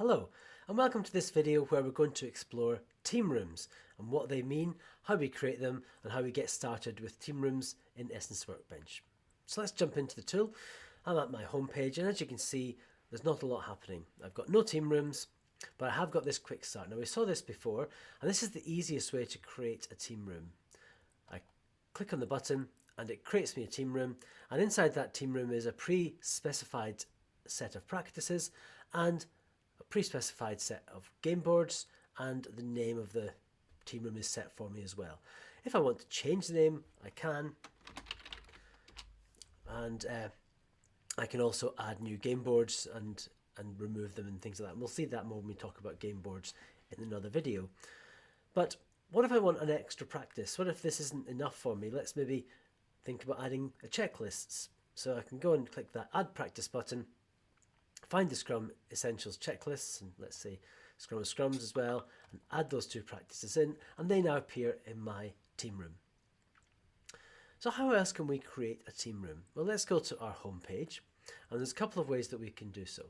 Hello and welcome to this video where we're going to explore team rooms and what they mean, how we create them and how we get started with team rooms in Essence WorkBench. So let's jump into the tool. I'm at my home page and as you can see there's not a lot happening. I've got no team rooms but I have got this quick start. Now we saw this before and this is the easiest way to create a team room. I click on the button and it creates me a team room, and inside that team room is a pre-specified set of practices and a pre-specified set of game boards, and the name of the team room is set for me as well. If I want to change the name, I can, and I can also add new game boards and remove them and things like that. And we'll see that more when we talk about game boards in another video. But what if I want an extra practice? What if this isn't enough for me? Let's maybe think about adding a checklists. So I can go and click that Add Practice button, find the Scrum Essentials checklists, and let's say Scrum of Scrums as well, and add those two practices in, and they now appear in my team room. So how else can we create a team room? Well, let's go to our home page, and there's a couple of ways that we can do so.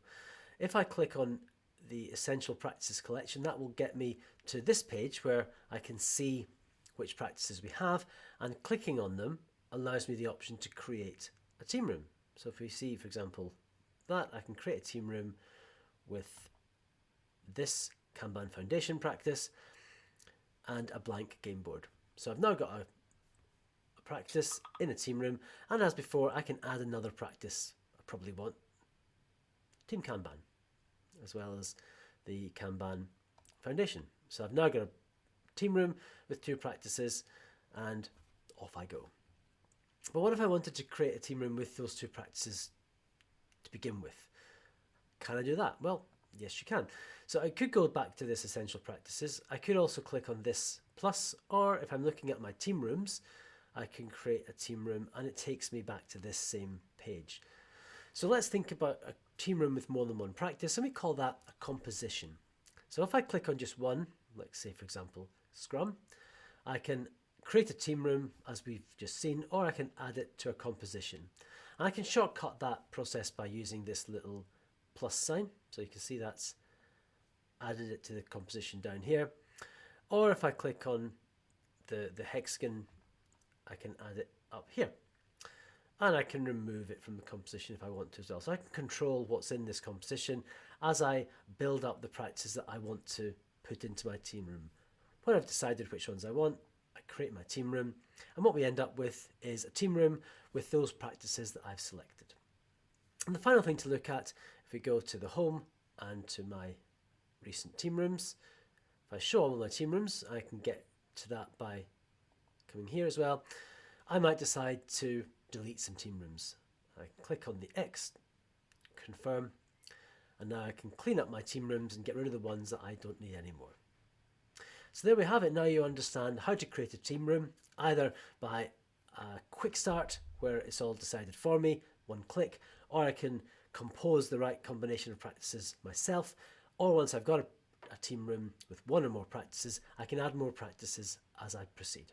If I click on the Essential Practices collection, that will get me to this page where I can see which practices we have, and clicking on them allows me the option to create a team room. So if we see, for example, that I can create a team room with this Kanban Foundation practice and a blank game board. So I've now got a practice in a team room, and as before I can add another practice. I probably want Team Kanban as well as the Kanban Foundation. So I've now got a team room with two practices and off I go. But what if I wanted to create a team room with those two practices to begin with? Can I do that? Well, yes you can. So I could go back to this Essential Practices. I could also click on this plus, or if I'm looking at my team rooms, I can create a team room and it takes me back to this same page. So let's think about a team room with more than one practice, and we call that a composition. So if I click on just one, like say for example Scrum, I can create a team room as we've just seen, or I can add it to a composition. And I can shortcut that process by using this little plus sign. So you can see that's added it to the composition down here. Or if I click on the hexagon, I can add it up here. And I can remove it from the composition if I want to as well. So I can control what's in this composition as I build up the practices that I want to put into my team room. When I've decided which ones I want, I create my team room, and what we end up with is a team room with those practices that I've selected. And the final thing to look at, if we go to the home and to my recent team rooms, if I show all my team rooms, I can get to that by coming here as well. I might decide to delete some team rooms. I click on the X, confirm, and now I can clean up my team rooms and get rid of the ones that I don't need anymore. So there we have it. Now you understand how to create a team room, either by a quick start where it's all decided for me, one click, or I can compose the right combination of practices myself, or once I've got a team room with one or more practices, I can add more practices as I proceed.